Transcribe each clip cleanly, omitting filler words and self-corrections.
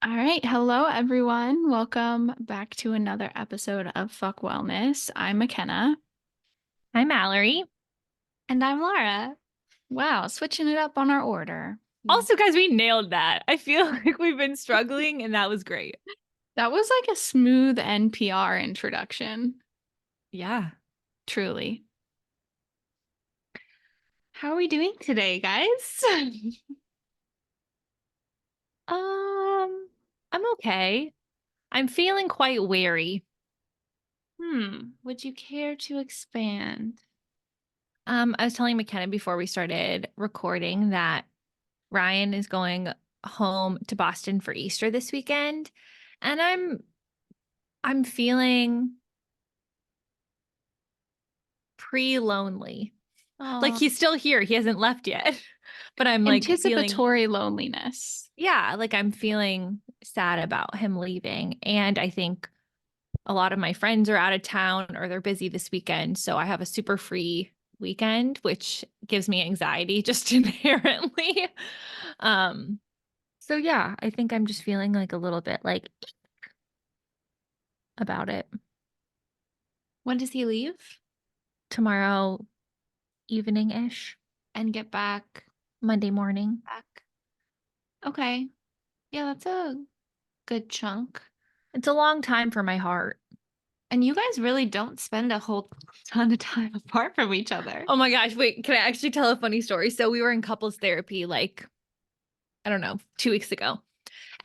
All right. Hello, everyone. Welcome back to another episode of Fuck Wellness. I'm McKenna. Hi, Mallory. And I'm Laura. Wow, switching it up on our order. Also, guys, we nailed that. I feel like we've been struggling, and that was great. That was like a smooth NPR introduction, Yeah. truly. How are we doing today, guys? I'm okay. I'm feeling quite weary. Would you care to expand? I was telling McKenna before we started recording that Ryan is going home to Boston for Easter this weekend, and I'm feeling pre-lonely. Like he's still here. He hasn't left yet. But I'm like feeling Anticipatory loneliness. yeah, like I'm feeling sad about him leaving. And I think a lot of my friends are out of town or they're busy this weekend. So I have a super free weekend, which gives me anxiety just inherently. Um, so yeah, I think I'm just feeling like a little bit like about it. When does he leave? Tomorrow evening-ish, And get back? Monday morning. Okay. Yeah, that's a good chunk. It's a long time for my heart. And you guys really don't spend a whole ton of time apart from each other. Oh my gosh, wait, can I actually tell a funny story? So we were in couples therapy like, I don't know, 2 weeks ago.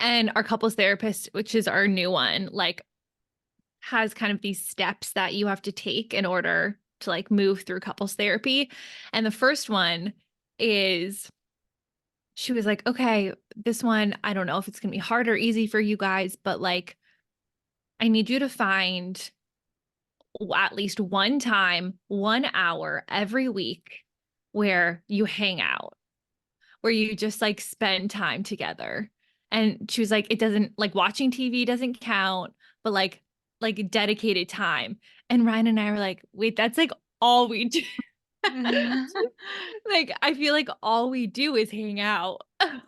And our couples therapist, which is our new one, like has kind of these steps that you have to take in order to like move through couples therapy. And the first one is she was like, okay, this one, I don't know if it's going to be hard or easy for you guys, but like, I need you to find at least one time, 1 hour every week where you hang out, where you just like spend time together. And she was like, it doesn't like watching TV doesn't count, but like dedicated time. And Ryan and I were like, wait, that's like all we do. Like I feel like all we do is hang out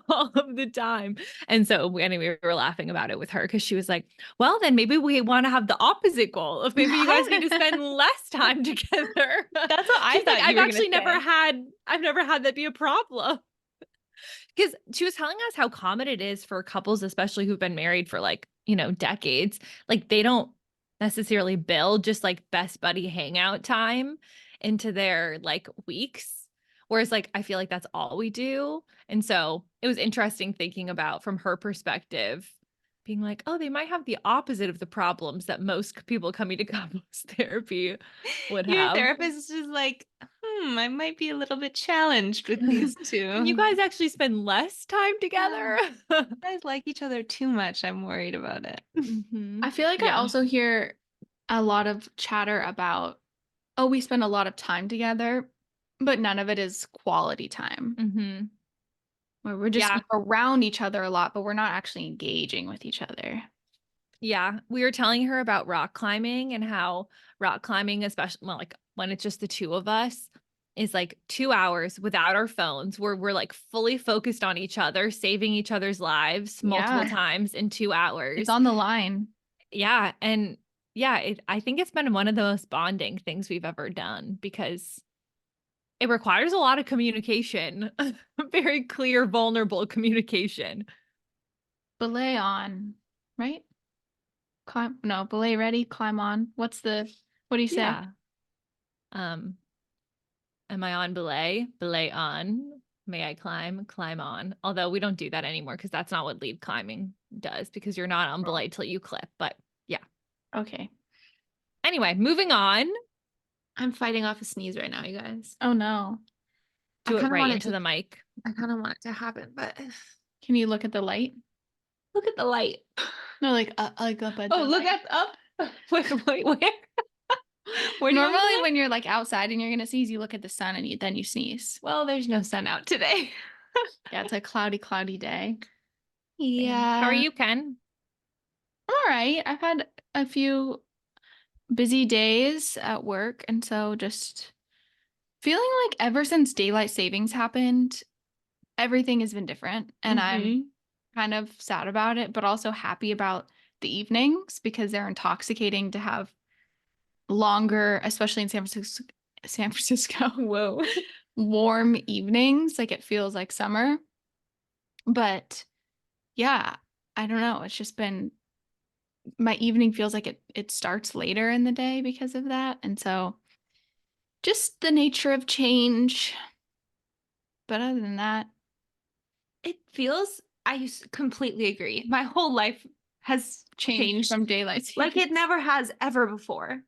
all of the time. And so anyway, we were laughing about it with her because she was like, well, then maybe we want to have the opposite goal of maybe you guys need to spend less time together. That's what I She's like, thought you were gonna I've never had that be a problem. Because she was telling us how common it is for couples, especially who've been married for like, decades. Like they don't necessarily build just like best buddy hangout time into their like weeks. Whereas like I feel like that's all we do. And so it was interesting thinking about from her perspective, being like, oh, they might have the opposite of the problems that most people coming to couples therapy would Your have. therapist is like, I might be a little bit challenged with these two. Can you guys actually spend less time together? You guys like each other too much. I'm worried about it. Mhm. I feel like I also hear a lot of chatter about, oh, we spend a lot of time together, but none of it is quality time. Mm-hmm. Where we're just around each other a lot, but we're not actually engaging with each other. Yeah. We were telling her about rock climbing and how rock climbing, especially like when it's just the two of us, is like 2 hours without our phones where we're like fully focused on each other, saving each other's lives multiple times in 2 hours. It's on the line. Yeah. And yeah, I think it's been one of the most bonding things we've ever done because it requires a lot of communication, very clear, vulnerable communication. Belay on, right? Belay ready, climb on. What do you say? Yeah. Am I on belay? Belay on. May I climb? Climb on. Although we don't do that anymore because that's not what lead climbing does because you're not on belay till you clip. But yeah. Okay. Anyway, moving on. I'm fighting off a sneeze right now, you guys. Oh no. Do it right into the mic. I kind of want it to happen, but can you look at the light? look at the light. No, like up at Oh, look at up. Wait, where? Where Normally when you're like outside and you're gonna sneeze, you look at the sun and then you sneeze. Well, there's no sun out today. Yeah, it's a cloudy day. Yeah. How are you, Ken? I'm all right. I've had a few busy days at work, and so just feeling like ever since daylight savings happened, everything has been different. And I'm kind of sad about it, but also happy about the evenings because they're intoxicating to have longer, especially in San Francisco, Whoa. warm evenings. Like it feels like summer. But yeah, I don't know. It's just been my evening feels like it starts later in the day because of that. And so just the nature of change. But other than that, It feels, completely agree. My whole life has change changed from daylight like it savings. never has ever before.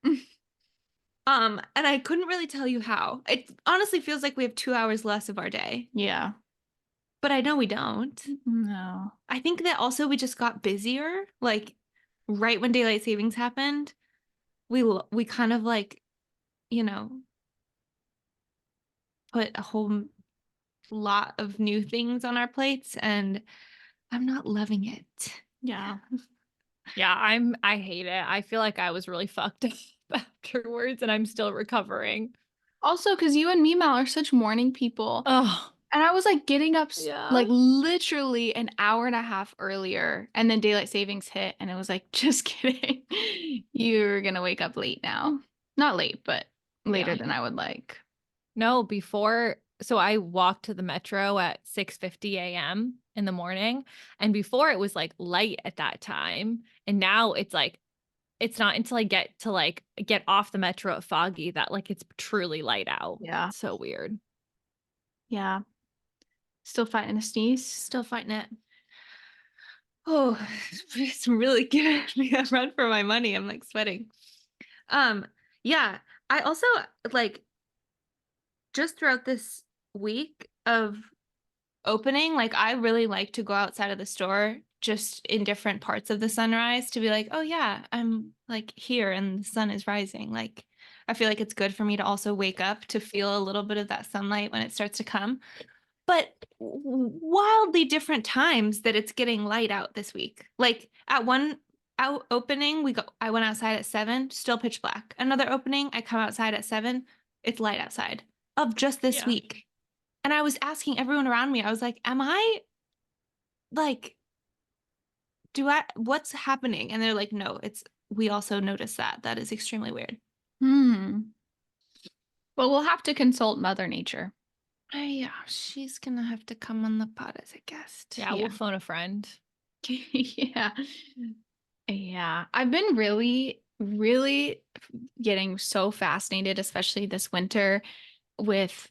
And I couldn't really tell you how. It honestly feels like we have 2 hours less of our day, Yeah. but I know we don't. No. I think that also we just got busier. Like right when daylight savings happened, we kind of like, you know, put a whole lot of new things on our plates, and I'm not loving it. Yeah. Yeah, I hate it. I feel like I was really fucked up afterwards and I'm still recovering. Also, because you and Mima are such morning people. Oh, And I was like getting up yeah. like literally an hour and a half earlier. And then daylight savings hit. And it was like, just kidding. You're going to wake up late now. Not late, but later Yeah. than I would like. No, so I walked to the metro at 6:50 a.m. in the morning, and before it was like light at that time, and now it's like it's not until I get off the metro at Foggy that like it's truly light out. Yeah. It's so weird. Yeah. Still fighting a sneeze. Still fighting it. Oh, it's really giving me a run for my money. I'm like sweating. Yeah. I also like just throughout this week of opening, like I really like to go outside of the store just in different parts of the sunrise to be like, oh yeah, I'm like here and the sun is rising. Like I feel like it's good for me to also wake up to feel a little bit of that sunlight when it starts to come. But wildly different times that it's getting light out this week. Like at one out opening, I went outside at 7, still pitch black. Another opening, I come outside at 7, it's light outside of just this Yeah. week. And I was asking everyone around me, I was like, am I like, what's happening? And they're like, no, we also notice that. That is extremely weird. But we'll have to consult Mother Nature. Yeah, she's gonna have to come on the pod as a guest. Yeah, we'll phone a friend. Yeah. Yeah. I've been really, really getting so fascinated, especially this winter, with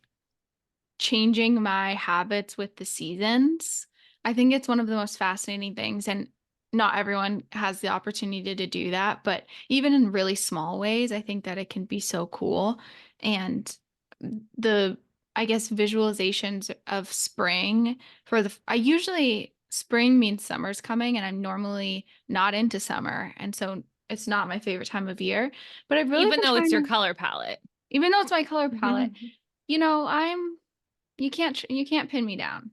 changing my habits with the seasons. I think it's one of the most fascinating things. And not everyone has the opportunity to do that. But even in really small ways, I think that it can be so cool. And the, I guess, visualizations of spring I usually, spring means summer's coming, and I'm normally not into summer. And so it's not my favorite time of year. But I've really Even been though it's your trying to, color palette. even though it's my color palette, you know, you can't pin me down.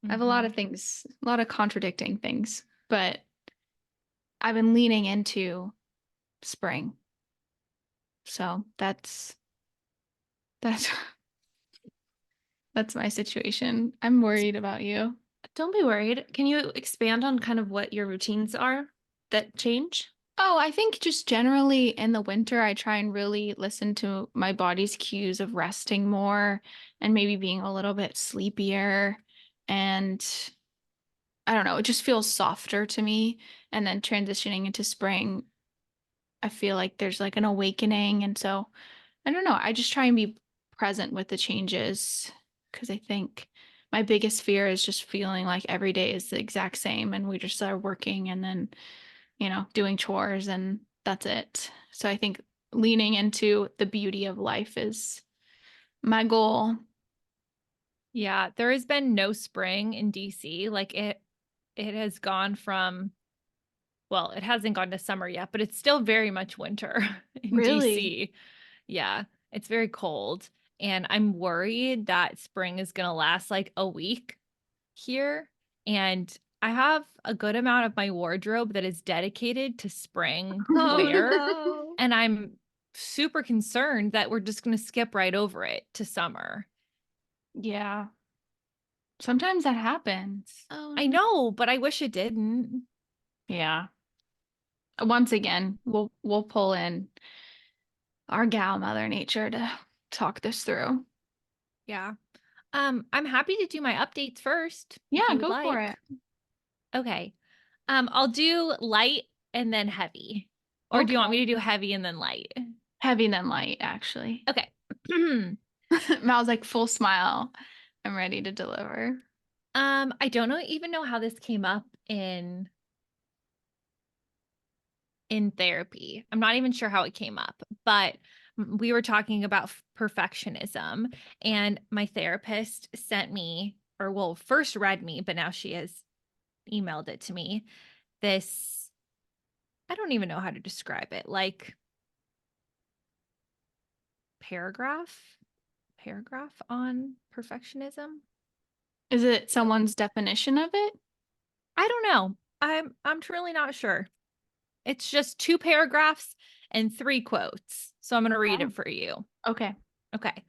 I have a lot of things, a lot of contradicting things, but I've been leaning into spring. So that's that's my situation. I'm worried about you. Don't be worried. Can you expand on kind of what your routines are that change? Oh, I think just generally in the winter, I try and really listen to my body's cues of resting more and maybe being a little bit sleepier. And I don't know, it just feels softer to me. And then transitioning into spring, I feel like there's like an awakening. And so I don't know, I just try and be present with the changes because I think my biggest fear is just feeling like every day is the exact same and we just are working and then, you know, doing chores and that's it. So I think leaning into the beauty of life is my goal. Yeah, there has been no spring in DC. Like it has gone from, well, it hasn't gone to summer yet, but it's still very much winter in Really? DC. Yeah, it's very cold. And I'm worried that spring is going to last like a week here. And I have a good amount of my wardrobe that is dedicated to spring wear. no. And I'm super concerned that we're just going to skip right over it to summer. Yeah. Sometimes that happens. Oh, I know, but I wish it didn't. Yeah. Once again, we'll pull in our gal Mother Nature to talk this through. Yeah. I'm happy to do my updates first, if Yeah, you would go for like. it. Okay. I'll do light and then heavy. Or do you want Okay. me to do heavy and then light? Heavy than light, actually. Okay. Mal's like full smile. I'm ready to deliver. I don't even know how this came up in therapy. I'm not even sure how it came up, but we were talking about perfectionism, and my therapist sent me, or well, first read me, but now she has emailed it to me. This, I don't even know how to describe it, like paragraph on perfectionism. Is it someone's definition of it? I don't know. I'm truly not sure. It's just 2 paragraphs and 3 quotes. So I'm going to read Oh. it for you. Okay. Okay.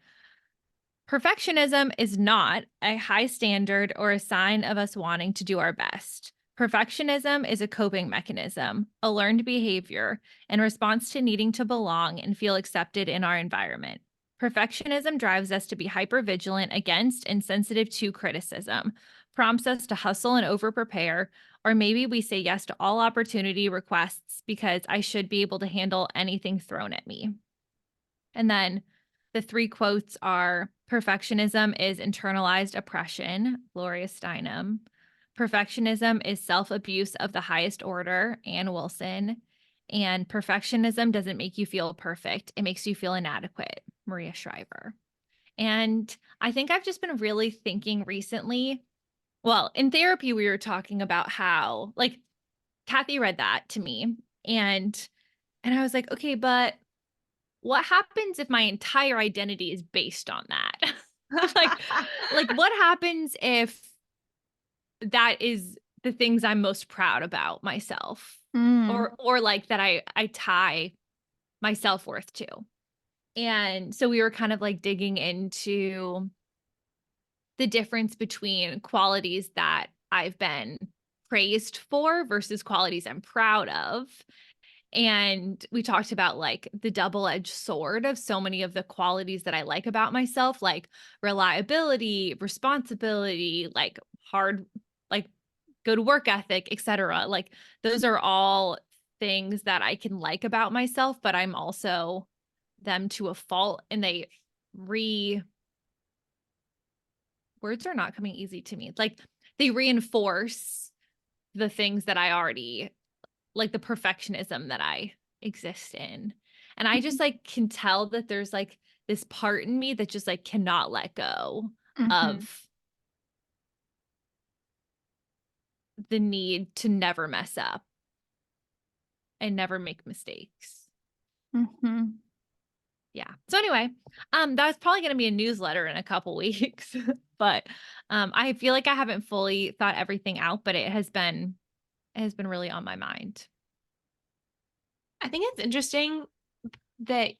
Perfectionism is not a high standard or a sign of us wanting to do our best. Perfectionism is a coping mechanism, a learned behavior in response to needing to belong and feel accepted in our environment. Perfectionism drives us to be hypervigilant against and sensitive to criticism, prompts us to hustle and overprepare, or maybe we say yes to all opportunity requests because I should be able to handle anything thrown at me. And then the 3 quotes are: perfectionism is internalized oppression, Gloria Steinem. Perfectionism is self-abuse of the highest order, Ann Wilson. And perfectionism doesn't make you feel perfect. It makes you feel inadequate, Maria Shriver. And I think I've just been really thinking recently. Well, in therapy, we were talking about how, like, Kathy read that to me, and I was like, okay, but what happens if my entire identity is based on that? like like what happens if that is the things I'm most proud about myself, Mm. or like that I tie my self-worth to. And so we were kind of like digging into the difference between qualities that I've been praised for versus qualities I'm proud of. And we talked about like the double-edged sword of so many of the qualities that I like about myself, like reliability, responsibility, like hard, like good work ethic, etc. Like those are all things that I can like about myself, but I'm also them to a fault, and words are not coming easy to me. Like they reinforce the things that I already, like the perfectionism that I exist in. And I just like can tell that there's like this part in me that just like cannot let go Mhm. of the need to never mess up and never make mistakes. Mhm. Yeah. So anyway, that's probably going to be a newsletter in a couple weeks, but I feel like I haven't fully thought everything out, but it has been really on my mind. I think it's interesting that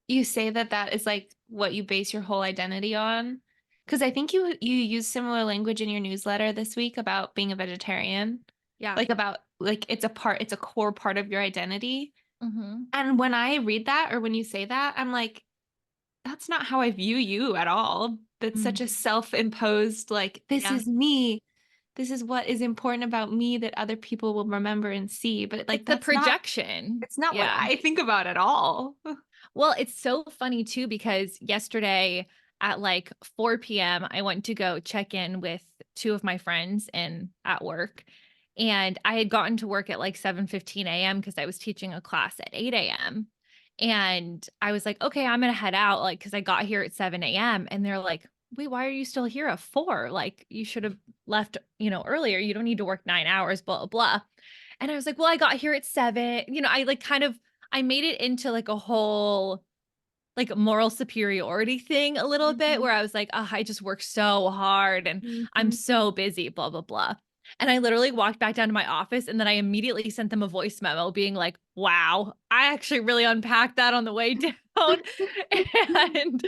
you say that that is like what you base your whole identity on. Because I think you use similar language in your newsletter this week about being a vegetarian, Yeah. like about like it's a core part of your identity. Mm-hmm. And when I read that or when you say that, I'm like, that's not how I view you at all. That's such a self-imposed, like, this Yeah. is me. This is what is important about me that other people will remember and see. But like It's the that's not projection. it's not what Yeah. I think about at all. Well, it's so funny too, because yesterday at like 4 p.m., I went to go check in with 2 of my friends at work. And I had gotten to work at like 7:15 a.m. because I was teaching a class at 8 a.m. And I was like, okay, I'm gonna head out, like, because I got here at 7 a.m. And they're like, wait, why are you still here at 4? Like, you should have left, earlier. You don't need to work 9 hours, blah, blah, blah. And I was like, well, I got here at 7. I like kind of I made it into like a whole like moral superiority thing a little bit, Mhm. where I was like, oh, I just work so hard and I'm Mhm. so busy, blah, blah, blah. And I literally walked back down to my office, and then I immediately sent them a voice memo being like, wow, I actually really unpacked that on the way down. don't. And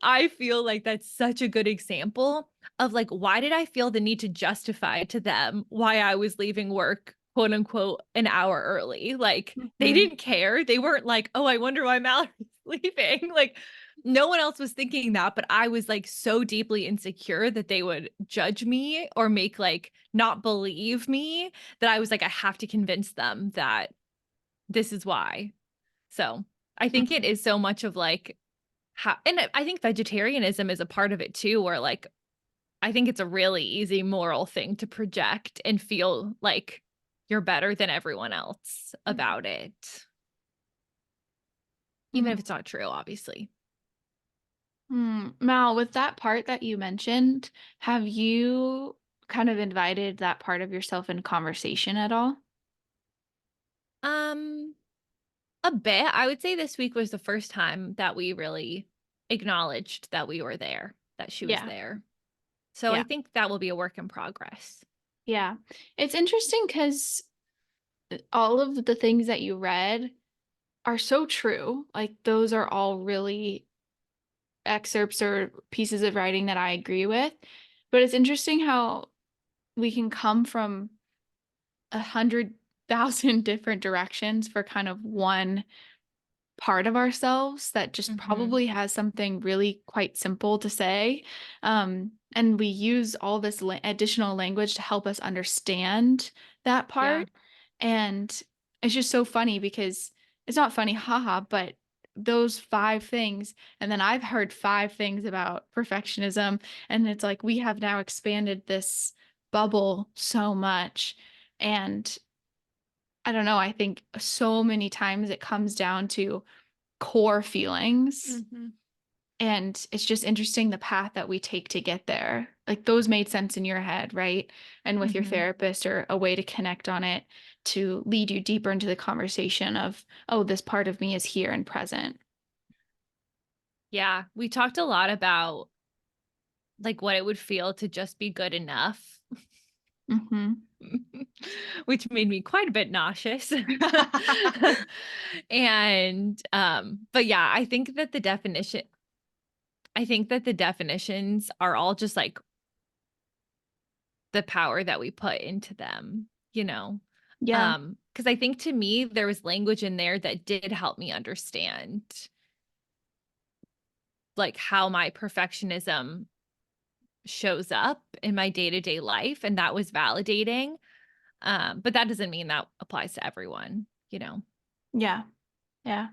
I feel like that's such a good example of like, why did I feel the need to justify to them why I was leaving work, quote unquote, an hour early? Like, they Mhm. didn't care. They weren't like, oh, I wonder why Mallory's leaving. Like, no one else was thinking that, but I was like so deeply insecure that they would judge me or make like not believe me that I was like, I have to convince them that this is why. So I think it is so much of like how, and I think vegetarianism is a part of it too, where like, I think it's a really easy moral thing to project and feel like you're better than everyone else about it, even if it's not true, obviously. Mal, with that part that you mentioned, have you kind of invited that part of yourself in conversation at all? Um, a bit. I would say this week was the first time that we really acknowledged that we were there, that she was Yeah. there. So I Yeah. think that will be a work in progress. Yeah. It's interesting because all of the things that you read are so true. Like those are all really excerpts or pieces of writing that I agree with. But it's interesting how we can come from 100,000 different directions for kind of one part of ourselves that just Mhm. probably has something really quite simple to say. And we use all this additional language to help us understand that Yeah. part. And it's just so funny because it's not funny, haha, but those five things. And then I've heard five things about perfectionism. And it's like we have now expanded this bubble so much. And I don't know, I think so many times it comes down to core feelings. Mhm. And it's just interesting the path that we take to get there. Like those made sense in your head, right? And with your Mhm. therapist or a way to connect on it to lead you deeper into the conversation of, oh, this part of me is here and present. Yeah, we talked a lot about like what it would feel to just be good enough, Hmm. which made me quite a bit nauseous. And but yeah, I think that the definitions are all just like the power that we put into them, you know. Yeah. Because I think to me there was language in there that did help me understand like how my perfectionism shows up in my day-to-day life, and that was validating. But that doesn't mean that applies to everyone, you know. Yeah. Yeah.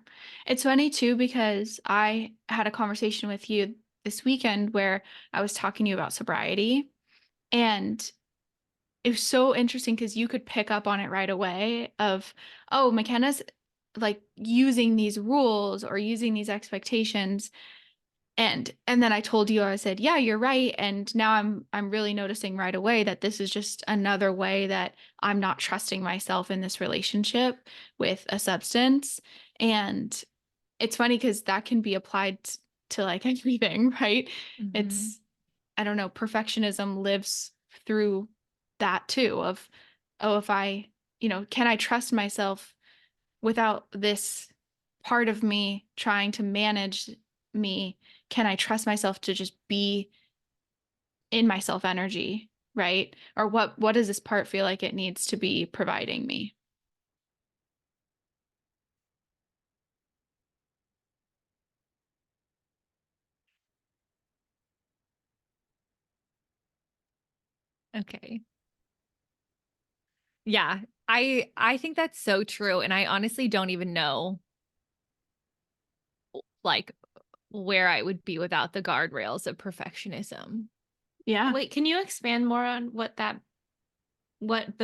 It's funny too because I had a conversation with you this weekend where I was talking to you about sobriety. And it was so interesting because you could pick up on it right away of, oh, McKenna's like using these rules or using these expectations. And then I told you, I said, yeah, you're right. And now I'm really noticing right away that this is just another way that I'm not trusting myself in this relationship with a substance. And it's funny because that can be applied to like everything, right? Mhm. It's, I don't know, perfectionism lives through that too of, oh, if I, can I trust myself without this part of me trying to manage me? Can I trust myself to just be in my self energy, right? Or what does this part feel like it needs to be providing me? Okay. Yeah. I think that's so true, and I honestly don't even know like where I would be without the guardrails of perfectionism. Yeah. Wait, can you expand more on what the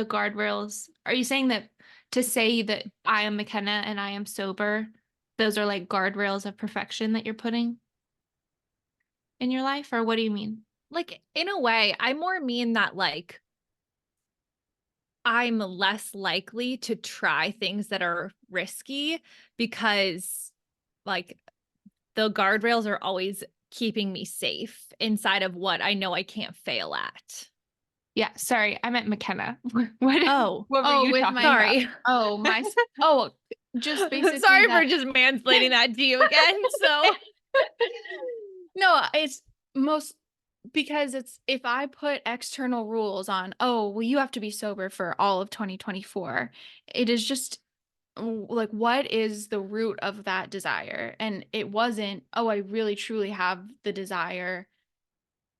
guardrails are? You saying that to say that I am McKenna and I am sober, those are like guardrails of perfection that you're putting in your life, or what do you mean? Like in a way, I more mean that like I'm less likely to try things that are risky because like the guardrails are always keeping me safe inside of what I know I can't fail at. Yeah, sorry, I meant McKenna. What Oh, what were Oh, you with talking my, about? sorry. oh, my, oh, just basically Sorry that for just mansplaining that to you again. So no, it's most because it's if I put external rules on, oh, well, you have to be sober for all of 2024, it is just like, what is the root of that desire? And it wasn't, oh, I really truly have the desire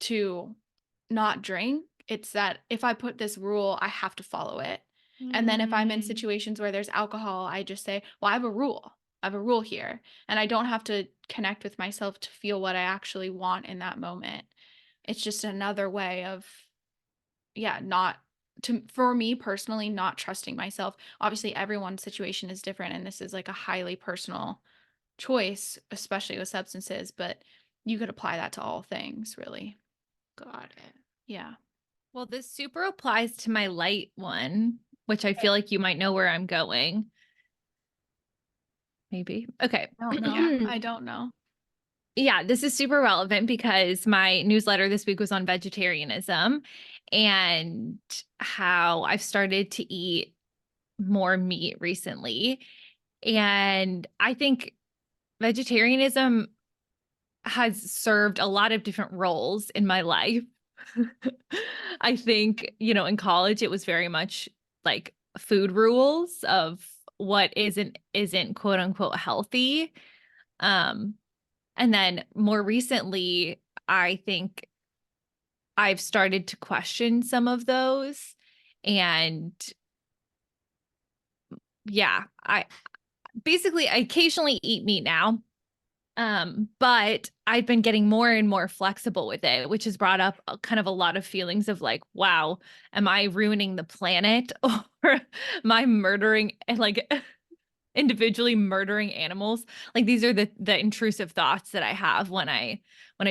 to not drink. It's that if I put this rule, I have to follow it. And then if I'm in Mm. situations where there's alcohol, I just say, well, I have a rule. I have a rule here. And I don't have to connect with myself to feel what I actually want in that moment. It's just another way of, yeah, not to, for me personally, not trusting myself. Obviously, everyone's situation is different. And this is like a highly personal choice, especially with substances, but you could apply that to all things, really. Got it. Yeah. Well, this super applies to my light one, which I feel like you might know where I'm going. Maybe. Okay. I don't know. I don't know. Yeah, this is super relevant because my newsletter this week was on vegetarianism and how I've started to eat more meat recently. And I think vegetarianism has served a lot of different roles in my life. I think, in college it was very much like food rules of what isn't quote unquote healthy. Um and then more recently, I think I've started to question some of those. And yeah, I occasionally eat meat now. But I've been getting more and more flexible with it, which has brought up kind of a lot of feelings of like, wow, am I ruining the planet or am I murdering like individually murdering animals? Like these are the intrusive thoughts that I have when I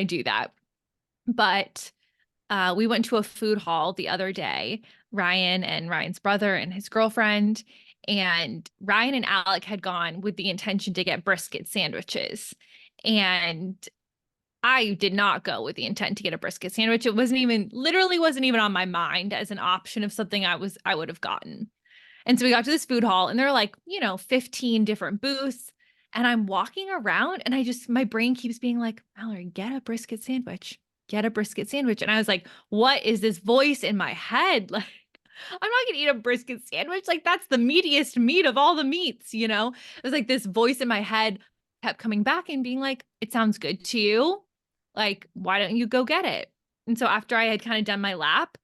do that. But we went to a food hall the other day, Ryan and Ryan's brother and his girlfriend. And Ryan and Alec had gone with the intention to get brisket sandwiches. And I did not go with the intent to get a brisket sandwich. It literally wasn't even on my mind as an option of something I would have gotten. And so we got to this food hall and there are like, 15 different booths. And I'm walking around and my brain keeps being like, Mallory, get a brisket sandwich. Get a brisket sandwich. And I was like, what is this voice in my head? Like, I'm not going to eat a brisket sandwich. Like, that's the meatiest meat of all the meats, It was like this voice in my head kept coming back and being like, it sounds good to you. Like, why don't you go get it? And so after I had kind of done my lap,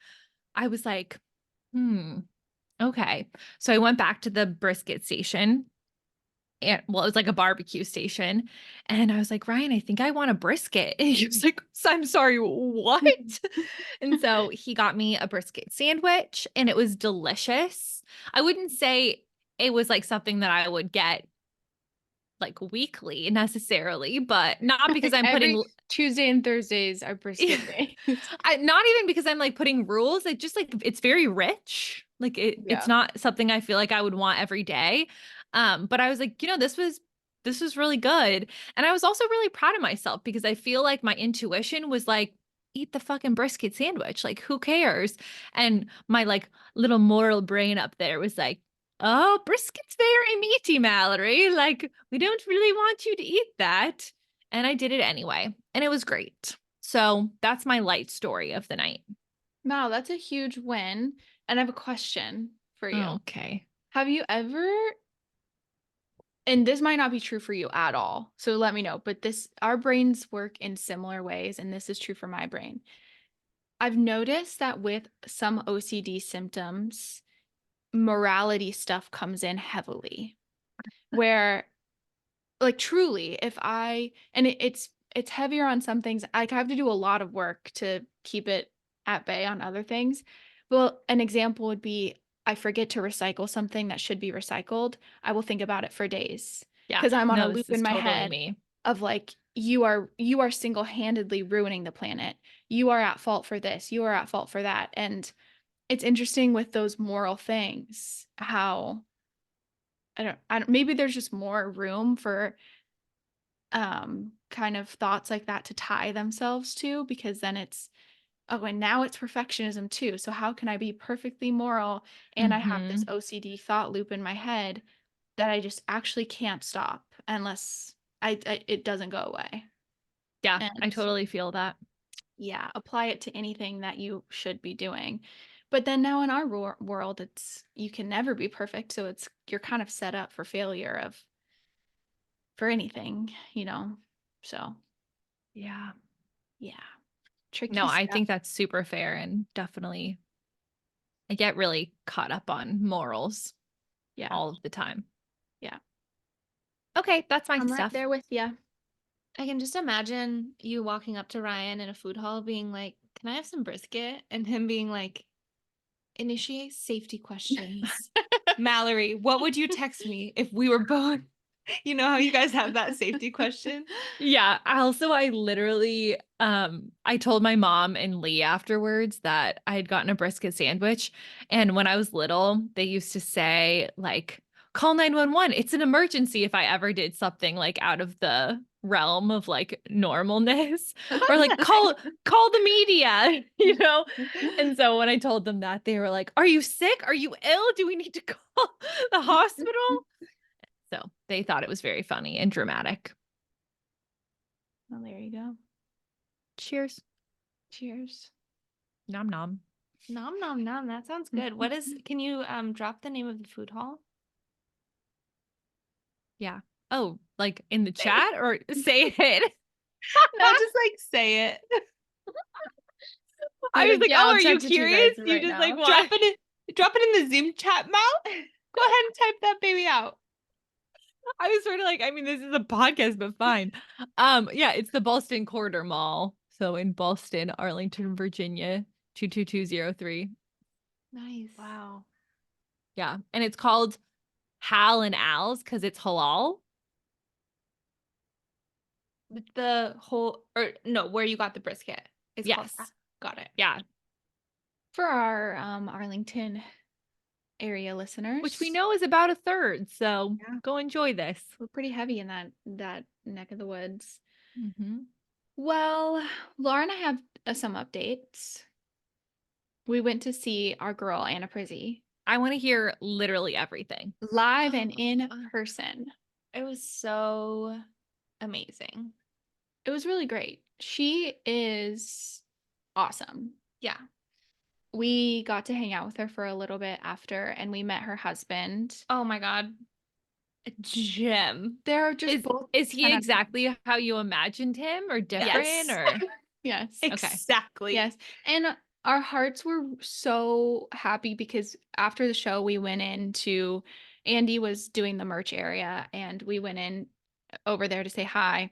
I was like, okay. So I went back to the brisket station. And well, it was like a barbecue station. And I was like, Ryan, I think I want a brisket. And he was like, I'm sorry, what? And so he got me a brisket sandwich and it was delicious. I wouldn't say it was like something that I would get like weekly necessarily, but not because I'm Every putting Tuesday and Thursdays are brisket days. not even because I'm like putting rules. It just like it's very rich. Like Yeah. it's not something I feel like I would want every day. But I was like, this was really good. And I was also really proud of myself because I feel like my intuition was like, eat the fucking brisket sandwich. Like, who cares? And my like little moral brain up there was like, oh, brisket's very meaty, Mallory. Like, we don't really want you to eat that. And I did it anyway. And it was great. So that's my light story of the night. Wow, that's a huge win. And I have a question for you. Okay. Have you ever, and this might not be true for you at all, so let me know, but our brains work in similar ways, and this is true for my brain. I've noticed that with some OCD symptoms, morality stuff comes in heavily, where like truly if I and it's heavier on some things, like I have to do a lot of work to keep it at bay on other things. Well, an example would be I forget to recycle something that should be recycled. I will think about it for days Yeah. because I'm on a No, this loop is in my totally head me. of like you are single-handedly ruining the planet. You are at fault for this. You are at fault for that. And it's interesting with those moral things how I don't maybe there's just more room for kind of thoughts like that to tie themselves to, because then it's, oh, and now it's perfectionism too, so how can I be perfectly moral and I have this Mhm. OCD thought loop in my head? that I just actually can't stop unless it doesn't go away. Yeah, I And totally feel that. yeah, apply it to anything that you should be doing. But then now in our world, it's you can never be perfect, so it's you're kind of set up for failure of for anything, you know. So Yeah. yeah, No, tricky I stuff. think that's super fair, and definitely I get really caught up on morals Yeah, all of the time. yeah, Okay, that's my I'm right stuff. there with you. I can just imagine you walking up to Ryan in a food hall being like, "Can I have some brisket?" And him being like, "Initiate safety questions." Mallory, what would you text me if we were both? You know how you guys have that safety question? Yeah, I literally I told my mom and Lee afterwards that I had gotten a brisket sandwich, and when I was little, they used to say like call 911. It's an emergency if I ever did something like out of the realm of like normalness or like call the media, you know? And so when I told them that, they were like, "Are you sick? Are you ill? Do we need to call the hospital?" So, they thought it was very funny and dramatic. Well, there you go. Cheers. Cheers. Nom nom. Nom nom nom. That sounds good. What is? Can you drop the name of the food hall? Yeah. Oh, like in the chat or say it? No, just like say it. I was like, yeah, "Oh, I'll are you text it to you guys curious?" You right just like now. want Drop it in the Zoom chat, Mal. Go ahead and type that baby out. I was sort of like, I mean, this is a podcast, but fine. Yeah, it's the Ballston Corridor Mall. So in Ballston, Arlington, Virginia, 22203. Nice. Wow. Yeah. And it's called Hal and Al's because it's halal. The whole or no, where you got the brisket is called Yes. that. Got it. Yeah. For our Arlington area Which we listeners, know is about a third. So yeah, go enjoy this. we're pretty heavy in that neck of the woods. Mm-hmm. Well, Laura and I have some updates. We went to see our girl Anna Prizzi I want to hear literally everything. live and in Oh, person. it was so amazing. It was really great. She is awesome. Yeah. We got to hang out with her for a little bit after, and we met her husband. Oh my God. A gem. They're just Is both is he 10 out of 10. exactly how you imagined him or different Yes. or Yes. Okay. Exactly. Yes. And our hearts were so happy because after the show, we went into Andy was doing the merch area and we went in over there to say hi.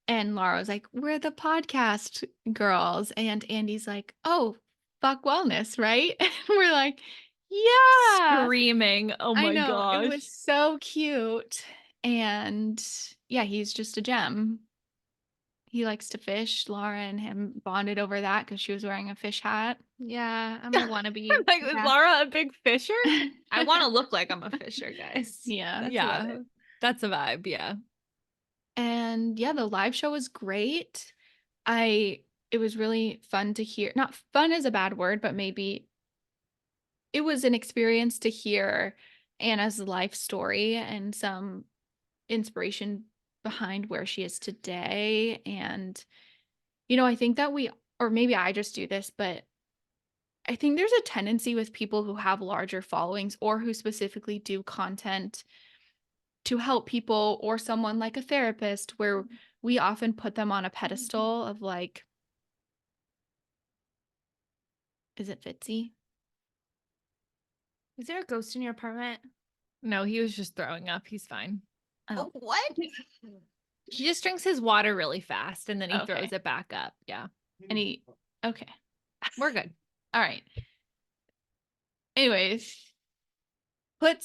And Laura was like, "We're the podcast girls." And Andy's like, "Oh, fuck wellness, right?" And we're like, "Yeah." screaming? Oh I my know. It was gosh. so cute. And yeah, he's just a gem. He likes to fish. Laura and him bonded over that because she was wearing a fish hat. Yeah. I'm a wannabe. Like, is Yeah. Laura a big fisher? I want to look like I'm a fisher, guys. Yeah. That's Yeah. about it. That's a vibe, yeah. And yeah, the live show was great. It was really fun to hear. Not fun is a bad word, but maybe it was an experience to hear Anna's life story and some inspiration behind where she is today. And, I think that or maybe I just do this, but I think there's a tendency with people who have larger followings or who specifically do content to help people or someone like a therapist where we often put them on a pedestal of like, is it Fitzy? Is there a ghost in your apartment? No, he was just throwing up. He's fine. Oh, What? He just drinks his water really fast and then he Okay. throws it back up. Yeah. Okay. We're good. All right. Anyways, put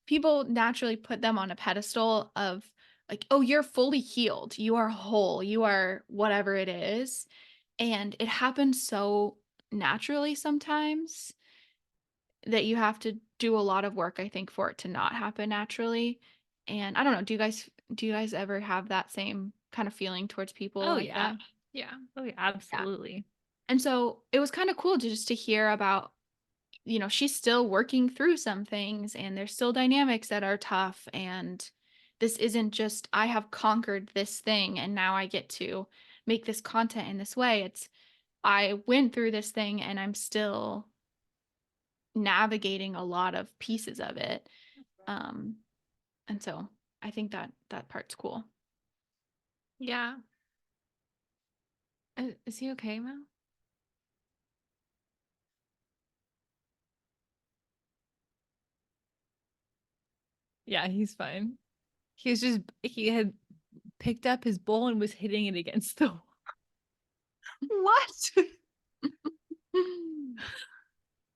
people naturally put them on a pedestal of like, oh, you're fully healed. You are whole. You are whatever it is. And it happens so naturally sometimes that you have to do a lot of work, I think, for it to not happen naturally. And I don't know, do you guys ever have that same kind of feeling towards people Oh like yeah. that? Yeah. Oh yeah, absolutely. And so it was kind of cool to just to hear about she's still working through some things and there's still dynamics that are tough. And this isn't just, I have conquered this thing and now I get to make this content in this way. It's, I went through this thing and I'm still navigating a lot of pieces of it. Um, and so I think that that part's cool. Yeah. Is he okay, Mel? Yeah, he's fine. He had picked up his bowl and was hitting it against the wall. What?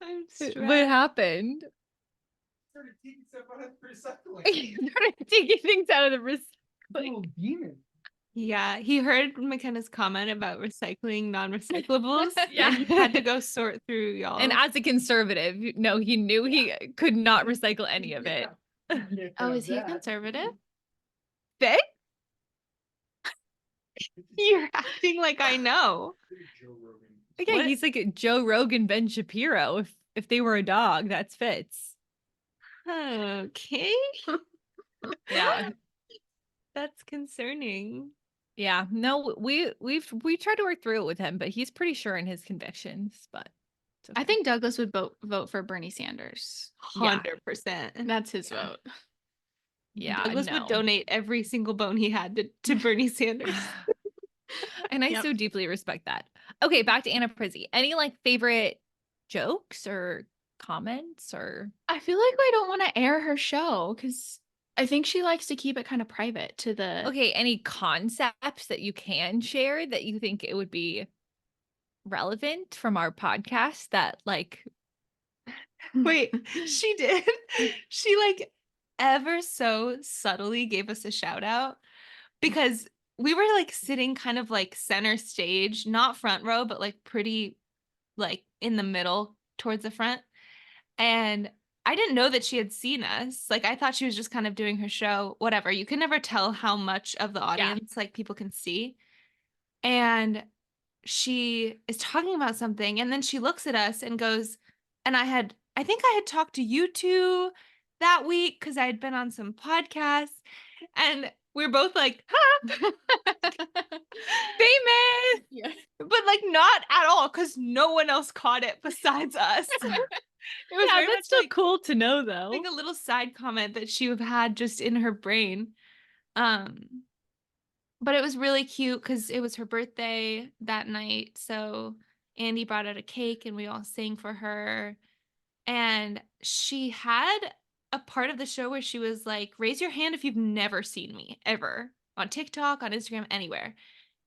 I'm stressed. What happened? Started taking stuff out of the recycling. He started taking things out of the Like a recycling. little demon. Yeah, he heard McKenna's comment about recycling non-recyclables. Yeah. And he had to go sort through y'all. And as a conservative, no, he knew he could not recycle any of it. Yeah, Oh, is he a that. conservative? They? You're acting like I know. Joe Rogan. Yeah, What? he's like a Joe Rogan, Ben Shapiro. If they were a dog, that's Fitz. Okay. Yeah. That's concerning. Yeah. No, we tried to work through it with him, but he's pretty sure in his convictions. But it's I okay. think Douglas would vote for Bernie Sanders. Yeah. 100%. That's his Yeah. vote. Yeah, Douglas no. would donate every single bone he had to Bernie Sanders. And I Yep. so deeply respect that. Okay, back to Anna Prizzi. Any like favorite jokes or comments or I feel like I don't want to air her show because I think she likes to keep it kind of private to the. okay, any concepts that you can share that you think it would be relevant from our podcast that like Wait, she did. She like ever so subtly gave us a shout out because we were like sitting kind of like center stage, not front row, but like pretty like in the middle towards the front. And I didn't know that she had seen us. Like I thought she was just kind of doing her show, whatever. You can never tell how much of the audience like people can see. And she is talking about something and then she looks at us and goes, and I think I had talked to you two that week because I had been on some podcasts and we're both like, huh, famous, Yeah. but like not at all because no one else caught it besides us. It was yeah, very that's much still like, cool to know though. like a little side comment that she had just in her brain. But it was really cute because it was her birthday that night. So Andy brought out a cake and we all sang for her. And she had a part of the show where she was like, raise your hand if you've never seen me ever on TikTok, on Instagram, anywhere.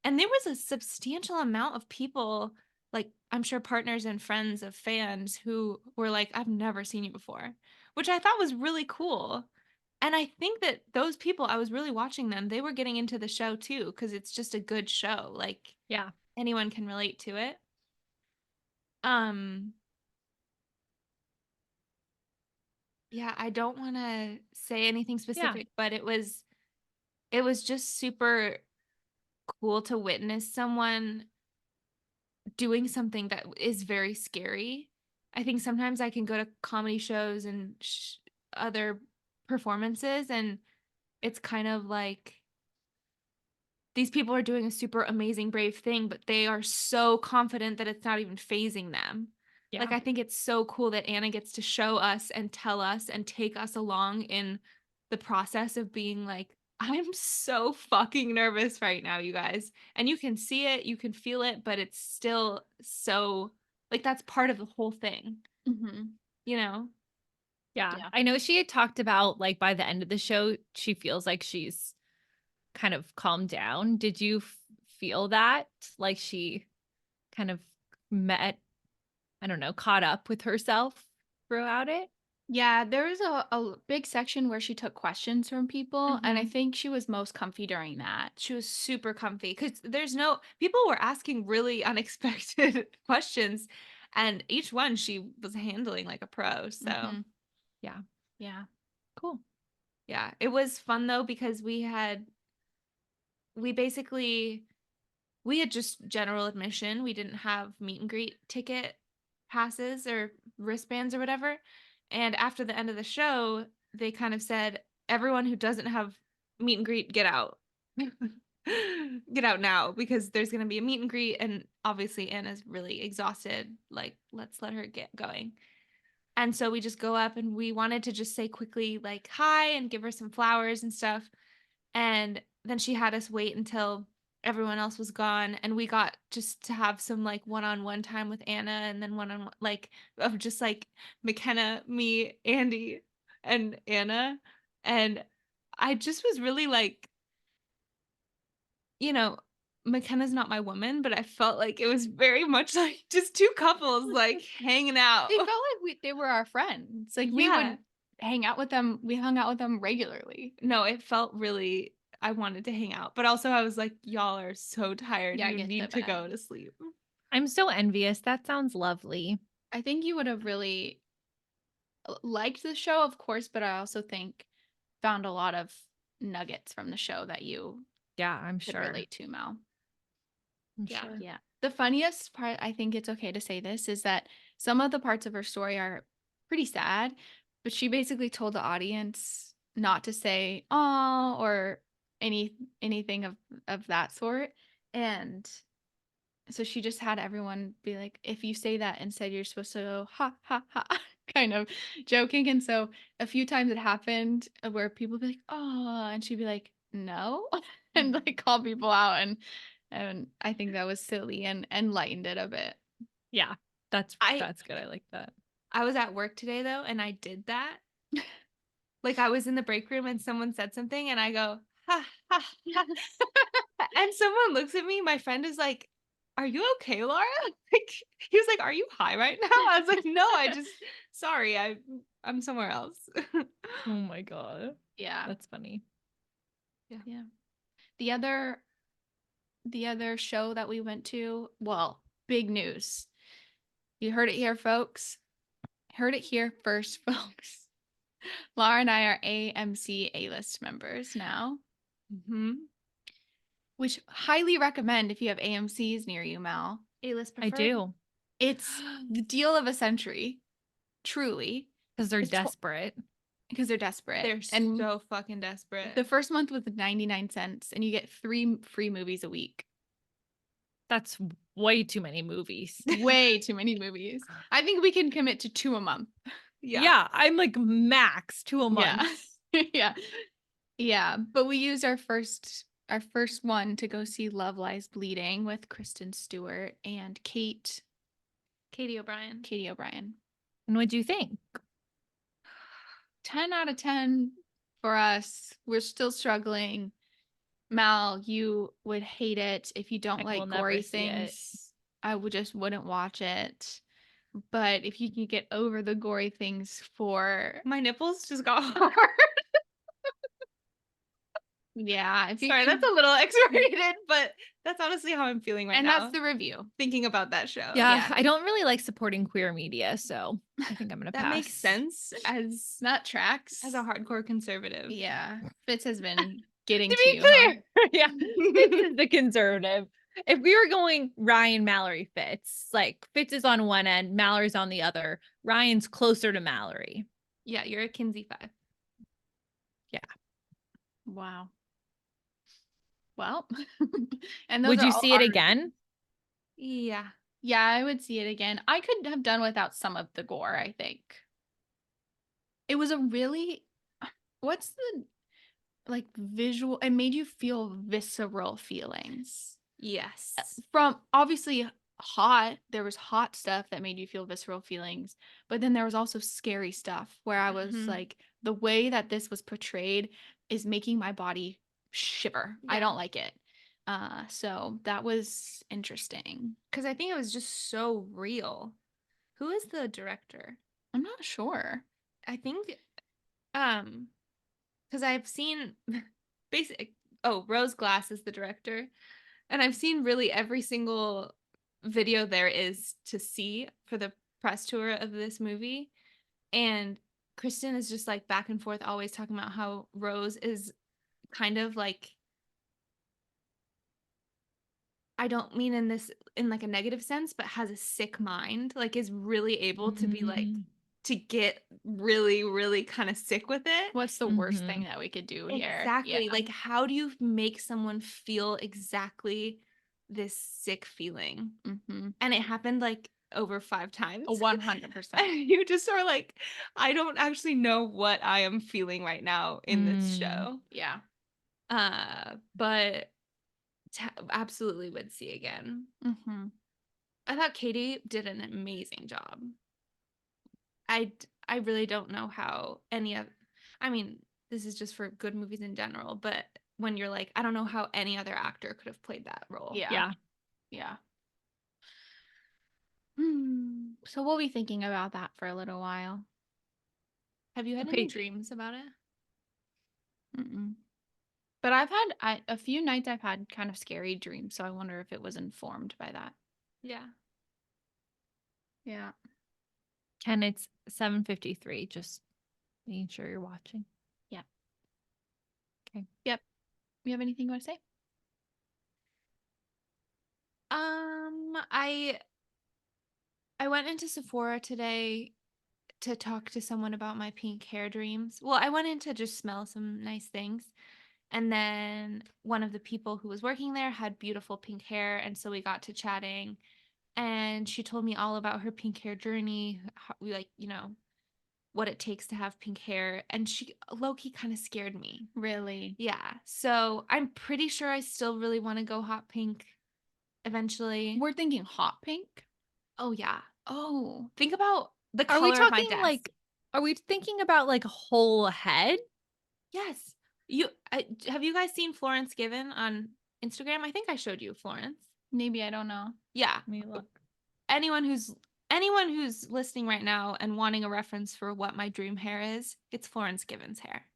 And there was a substantial amount of people, like I'm sure partners and friends of fans who were like, I've never seen you before, which I thought was really cool. And I think that those people, I was really watching them, they were getting into the show too, because it's just a good show. Like Yeah. anyone can relate to it. Yeah, I don't want to say anything specific, but it was just super cool to witness someone doing something that is very scary. I think sometimes I can go to comedy shows and other performances and it's kind of like these people are doing a super amazing brave thing, but they are so confident that it's not even phasing them. Yeah. Like I think it's so cool that Anna gets to show us and tell us and take us along in the process of being like, I'm so fucking nervous right now, you guys. And you can see it, you can feel it, but it's still so like that's part of the whole thing, Mhm. you know? Yeah. Yeah. I know she had talked about like by the end of the show, she feels like she's kind of calmed down. Did you feel that? Like she kind of I don't know, caught up with herself throughout it? Yeah, there was a big section where she took questions from people, and I Mhm. think she was most comfy during that. She was super comfy because there's no people were asking really unexpected questions and each one she was handling like a pro. So Mhm. Yeah. Yeah. Cool. yeah, it was fun though because we had just general admission. We didn't have meet and greet ticket passes or wristbands or whatever. And after the end of the show, they kind of said, everyone who doesn't have meet and greet, get out. Get out now because there's going to be a meet and greet. And obviously, Anna's really exhausted. Like, let's let her get going. And so we just go up and we wanted to just say quickly, like, hi and give her some flowers and stuff. And then she had us wait until everyone else was gone. And we got just to have some like one-on-one time with Anna and then one-on-one, like, of just like McKenna, me, Andy, and Anna. And I just was really like, you know, McKenna's not my woman, but I felt like it was very much like just two couples like hanging out. They felt like they were our friends. Like we Yeah. would hang out with them. We hung out with them regularly. No, it felt really, I wanted to hang out, but also I was like, y'all are so tired. Yeah, You get to need to bed. go to sleep. I'm so envious. That sounds lovely. I think you would have really liked the show, of course, but I also think found a lot of nuggets from the show that you Yeah, I'm could sure. relate to, Mal. I'm Yeah. sure. Yeah. The funniest part, I think it's okay to say this, is that some of the parts of her story are pretty sad, but she basically told the audience not to say "oh" or anything of that sort. And so she just had everyone be like, if you say that instead, you're supposed to go ha ha ha, kind of joking. And so a few times it happened where people would be like, oh, and she'd be like, no, and like call people out. And I think that was silly and lightened it a bit. Yeah, that's I- good. I like that. I was at work today though, and I did that. Like I was in the break room and someone said something and I go, ha ha ha. And someone looks at me, my friend is like, are you okay, Laura? Like he was like, are you high right now? I was like, no, I just sorry, I'm somewhere else. Oh my god, Yeah. that's funny. Yeah. The other show that we went to, well, big news. You heard it here, folks. Heard it here first, folks. Laura and I are AMC A-list members now, Mm-hmm. which highly recommend if you have AMCs near you, Mal. A-list I preferred. do It's the deal of a century, truly, because they're It's tw- desperate. because they're desperate. They're and so fucking desperate. the first month was 99 cents, and you get 3 free movies a week. That's way too many movies. Way too many movies. I think we can commit to 2 a month. Yeah, I'm like max 2 a month. Yeah. Yeah. Yeah. But we used our first one to go see Love Lies Bleeding with Kristen Stewart and Katie O'Brien. And what'd you think? 10 out of 10 for us. We're still struggling. Mal, you would hate it if you don't I will like never gory see it. things. I wouldn't watch it. But if you can get over the gory things for My nipples just got hard. yeah, if you Sorry, can, that's a little X-rated, but that's honestly how I'm feeling right and now. that's the review. Thinking about that show. Yeah, I don't really like supporting queer media, so I think I'm gonna That pass. makes sense as That tracks. a hardcore conservative. Yeah, Fitz has been getting To to be you, huh? clear, yeah, Fitz is the conservative. If we were going Ryan, Mallory, Fitz, like Fitz is on one end, Mallory's on the other. Ryan's closer to Mallory. Yeah, you're a Kinsey 5. Wow. Well, and those Would are you all see it our- again? Yeah. Yeah, I would see it again. I could have done without some of the gore, I think. It was a really, what's the like visual, it made you feel visceral feelings. Yes. From obviously hot, there was hot stuff that made you feel visceral feelings, but then there was also scary stuff where I was Mhm. like, the way that this was portrayed is making my body shiver. I Yeah. don't like it. So that was interesting. Because I think it was just so real. Who is the director? I'm not sure. I think because I've seen basic Rose Glass is the director. And I've seen really every single video there is to see for the press tour of this movie. And Kristen is just like back and forth always talking about how Rose is kind of like I don't mean in this in like a negative sense, but has a sick mind, like is really able to be like Mm. to get really, really kind of sick with it. What's the worst Mhm. thing that we could do here? Exactly. Yeah. Like, how do you make someone feel exactly this sick feeling? Mm-hmm. And it happened like over 5 times. 100%. And you just are like, I don't actually know what I am feeling right now in this Mm. show. Yeah. But absolutely would see again. Mm-hmm. I thought Katie did an amazing job. I really don't know how any of I mean, this is just for good movies in general, but when you're like, I don't know how any other actor could have played that role. Yeah. Yeah. Yeah. So we'll be thinking about that for a little while. Have you had Okay. any dreams about it? Mm-mm. But I've had a few nights I've had kind of scary dreams, so I wonder if it was informed by that. Yeah. Yeah. Ken, it's 7:53. Just making sure you're watching. Yeah. Okay. Yep. You have anything you want to say? I went into Sephora today to talk to someone about my pink hair dreams. Well, I went in to just smell some nice things. And then one of the people who was working there had beautiful pink hair. And so we got to chatting. And she told me all about her pink hair journey, like, what it takes to have pink hair. And she low key kind of scared me. Really? Yeah. So I'm pretty sure I still really want to go hot pink eventually. We're thinking hot pink. Oh, yeah. Oh. Think about the Are we color of my talking desk. like, are we thinking about like whole head? Yes. Have you guys seen Florence Given on Instagram? I think I showed you Florence. Maybe, I don't know. Yeah. Let me look. Anyone who's listening right now and wanting a reference for what my dream hair is, it's Florence Given's hair.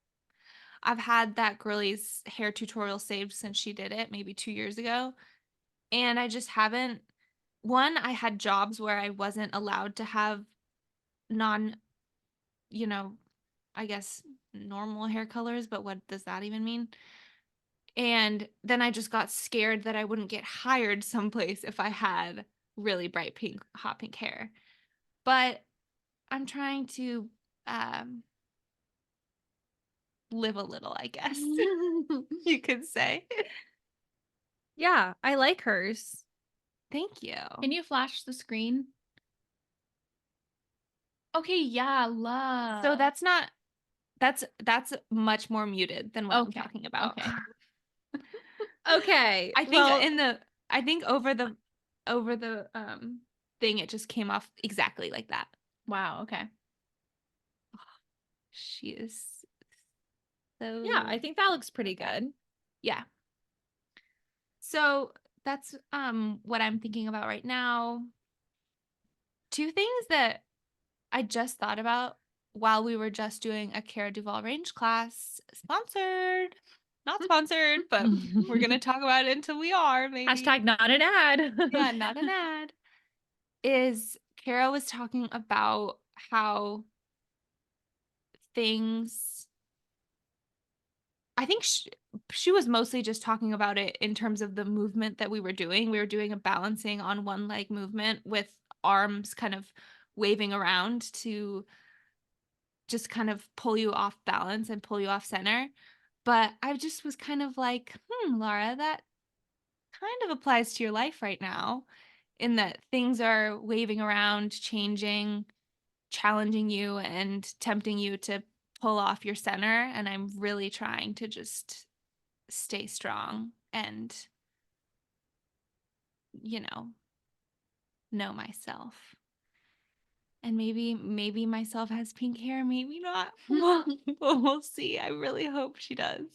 I've had that girlie's hair tutorial saved since she did it, maybe 2 years ago. And I just haven't. One, I had jobs where I wasn't allowed to have non, I guess normal hair colors, but what does that even mean? And then I just got scared that I wouldn't get hired someplace if I had really bright pink, hot pink hair. But I'm trying to live a little, I guess you could say. Yeah, I like hers. Thank you. Can you flash the screen? Okay, yeah, love. So that's much more muted than what I'm talking about. Okay. Okay. I think well, I think over the thing it just came off exactly like that. Wow, okay. She is so yeah, I think that looks pretty good. yeah. So that's what I'm thinking about right now. Two things that I just thought about while we were just doing a Cara Duvall range class, sponsored, not sponsored, but we're gonna talk about it until we are, maybe. Hashtag not an ad. Yeah, not an ad. Is Cara was talking about how things. I think she was mostly just talking about it in terms of the movement that we were doing. We were doing a balancing on one leg movement with arms kind of waving around to just kind of pull you off balance and pull you off center. But I just was kind of like, Laura, that kind of applies to your life right now in that things are waving around, changing, challenging you and tempting you to pull off your center. And I'm really trying to just stay strong and, know myself. And maybe myself has pink hair, maybe not. We'll see. I really hope she does.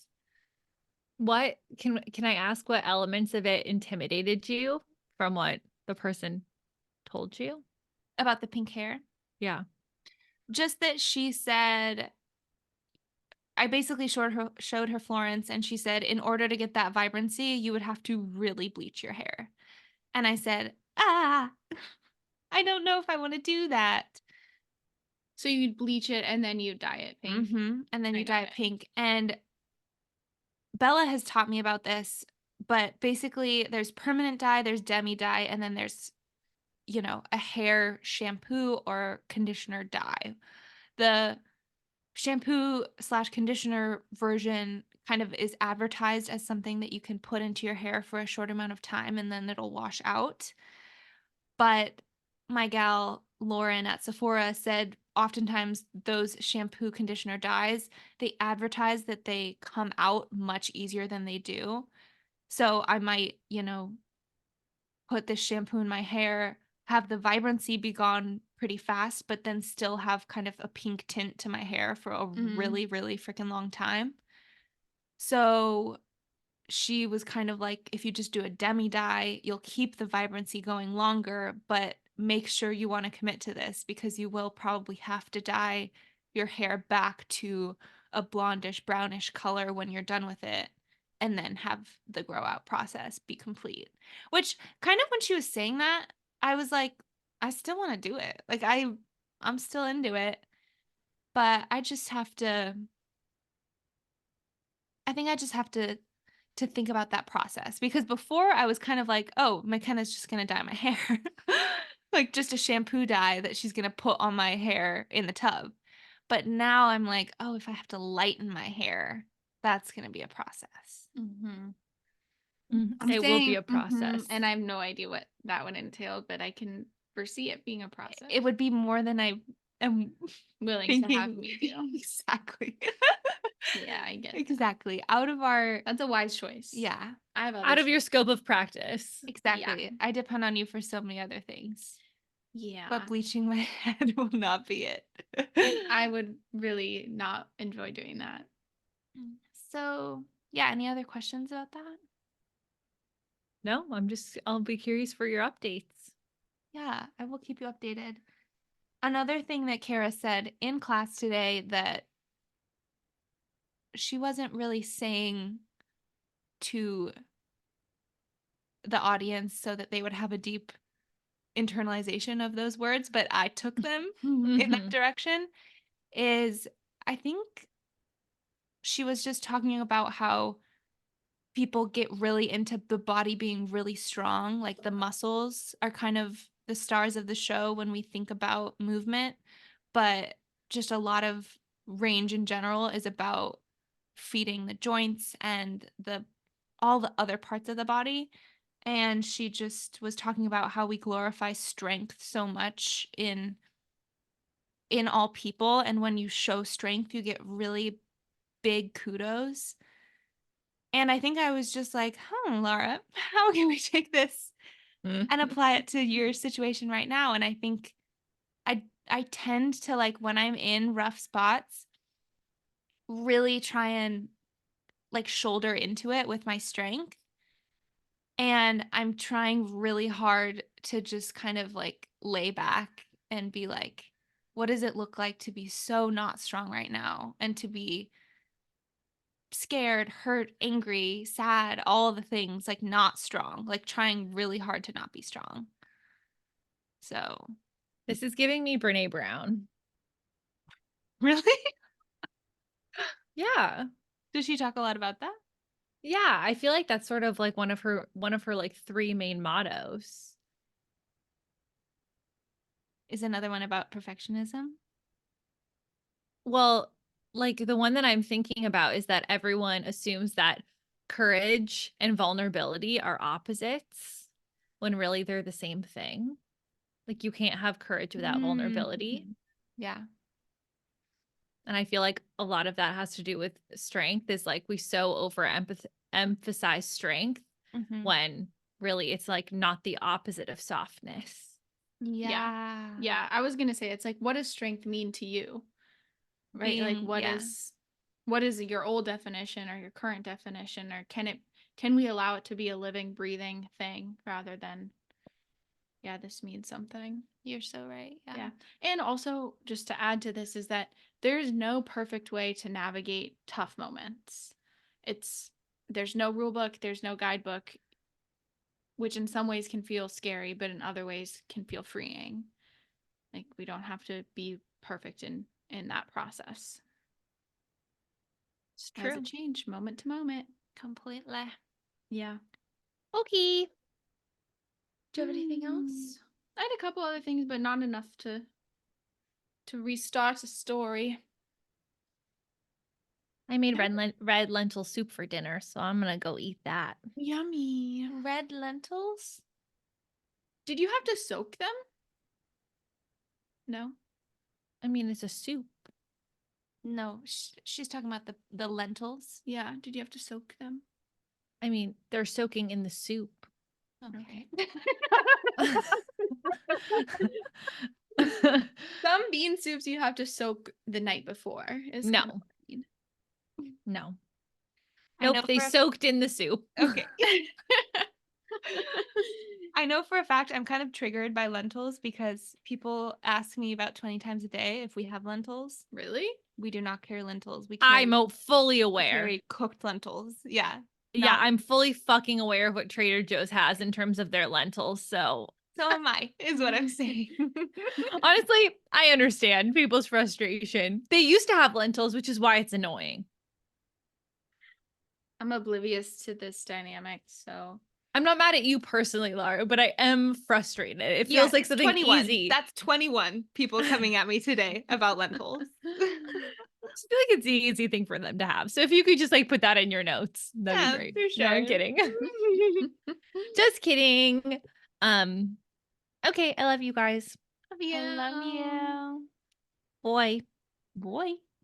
What can I ask what elements of it intimidated you from what the person told you? About the pink hair. Yeah. Just that she said, I basically showed her Florence, and she said, in order to get that vibrancy, you would have to really bleach your hair. And I said, I don't know if I want to do that. So you'd bleach it and then you dye it pink. And then I you got dye it it. pink. And Bella has taught me about this, but basically there's permanent dye, there's demi dye, and then there's, a hair shampoo or conditioner dye. The shampoo/conditioner version kind of is advertised as something that you can put into your hair for a short amount of time and then it'll wash out. But my gal Lauren at Sephora said oftentimes those shampoo conditioner dyes, they advertise that they come out much easier than they do. So I might, put this shampoo in my hair, have the vibrancy be gone pretty fast, but then still have kind of a pink tint to my hair for a really, really freaking long time. So she was kind of like, if you just do a demi dye, you'll keep the vibrancy going longer, but make sure you want to commit to this because you will probably have to dye your hair back to a blondish, brownish color when you're done with it, and then have the grow out process be complete. Which kind of when she was saying that, I was like, I still want to do it. Like I'm still into it, but I just have to I think I just have to think about that process because before I was kind of like, oh, McKenna's just gonna dye my hair. Like just a shampoo dye that she's gonna put on my hair in the tub. But now I'm like, oh, if I have to lighten my hair, that's gonna be a process. Mm-hmm. I'm It will be saying, a process. And I have no idea what that would entail, but I can foresee it being a process. it would be more than I am willing thinking. to have me do. Exactly. Yeah, I get that. Exactly. Out of our That's a wise choice. yeah, I have other Out of your choices. scope of practice. exactly. I depend on you for so many other things. Yeah. But bleaching my head will not be it. I would really not enjoy doing that. So, yeah, any other questions about that? No, I'll be curious for your updates. Yeah, I will keep you updated. Another thing that Kara said in class today that she wasn't really saying to the audience so that they would have a deep internalization of those words, but I took them in that Mhm. direction, is I think she was just talking about how people get really into the body being really strong. Like the muscles are kind of the stars of the show when we think about movement, but just a lot of range in general is about feeding the joints and the all the other parts of the body. And she just was talking about how we glorify strength so much in all people, and when you show strength you get really big kudos. And I think I was just like, Laura, how can we take this and apply it to your situation right now? And I think I tend to, like, when I'm in rough spots, really try and like shoulder into it with my strength. And I'm trying really hard to just kind of like lay back and be like, what does it look like to be so not strong right now and to be scared, hurt, angry, sad, all the things, like not strong, like trying really hard to not be strong. So, This is giving me Brene Brown. really? Yeah. Does she talk a lot about that? Yeah, I feel like that's sort of like one of her like three main mottos. Is another one about perfectionism? Well, like the one that I'm thinking about is that everyone assumes that courage and vulnerability are opposites when really they're the same thing. Like you can't have courage without vulnerability. Yeah. And I feel like a lot of that has to do with strength is like we so emphasize strength Mhm. when really it's like not the opposite of softness. Yeah. Yeah, I was gonna say it's like, what does strength mean to you? Right? Like Being- what yeah. is your old definition or your current definition, or can we allow it to be a living, breathing thing rather than, yeah, this means something. You're so right. Yeah. Yeah. And also, just to add to this, is that there's no perfect way to navigate tough moments. There's no rule book, there's no guidebook, which in some ways can feel scary, but in other ways can feel freeing. Like we don't have to be perfect in that process. It's As true. it change moment to moment. Completely. Yeah. Okay. Do you have anything Mm, else? I had a couple other things, but not enough to restart a story. I made red lentil soup for dinner, so I'm gonna go eat that. Yummy. Red lentils? Did you have to soak them? No. I mean, it's a soup. No, she's talking about the lentils. Yeah. Did you have to soak them? I mean, they're soaking in the soup. Okay. Some bean soups you have to soak the night before. Is kind of No. what I mean. No. I know Nope, they for a- soaked in the soup. Okay. I know for a fact I'm kind of triggered by lentils because people ask me about 20 times a day if we have lentils. Really? We do not carry lentils. We carry, I'm fully we aware. carry cooked lentils. Yeah. Yeah, not- I'm fully fucking aware of what Trader Joe's has in terms of their lentils. So So am I, is what I'm saying. honestly, I understand people's frustration. They used to have lentils, which is why it's annoying. I'm oblivious to this dynamic, so I'm not mad at you personally, Laura, but I am frustrated. It Yeah, feels like it's something 21. easy. That's 21 people coming at me today about lentils. I just feel like it's the easy thing for them to have. So if you could just like put that in your notes, that'd Yeah, be great. for No, I'm sure. kidding. Just kidding. Okay, I love you guys. I love you. Boy. Boy.